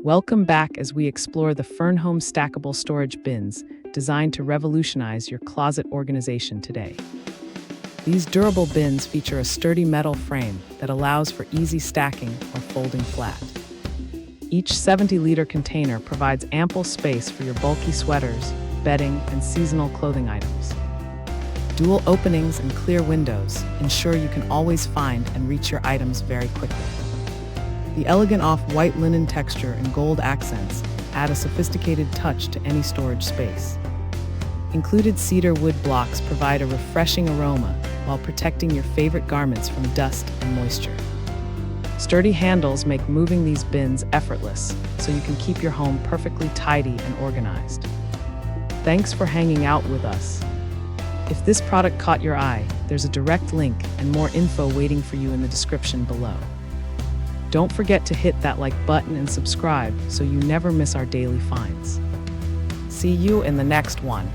Welcome back as we explore the Furnhome stackable storage bins designed to revolutionize your closet organization today. These durable bins feature a sturdy metal frame that allows for easy stacking or folding flat. Each 70-liter container provides ample space for your bulky sweaters, bedding, and seasonal clothing items. Dual openings and clear windows ensure you can always find and reach your items very quickly. The elegant off-white linen texture and gold accents add a sophisticated touch to any storage space. Included cedar wood blocks provide a refreshing aroma while protecting your favorite garments from dust and moisture. Sturdy handles make moving these bins effortless, so you can keep your home perfectly tidy and organized. Thanks for hanging out with us. If this product caught your eye, there's a direct link and more info waiting for you in the description below. Don't forget to hit that like button and subscribe so you never miss our daily finds. See you in the next one.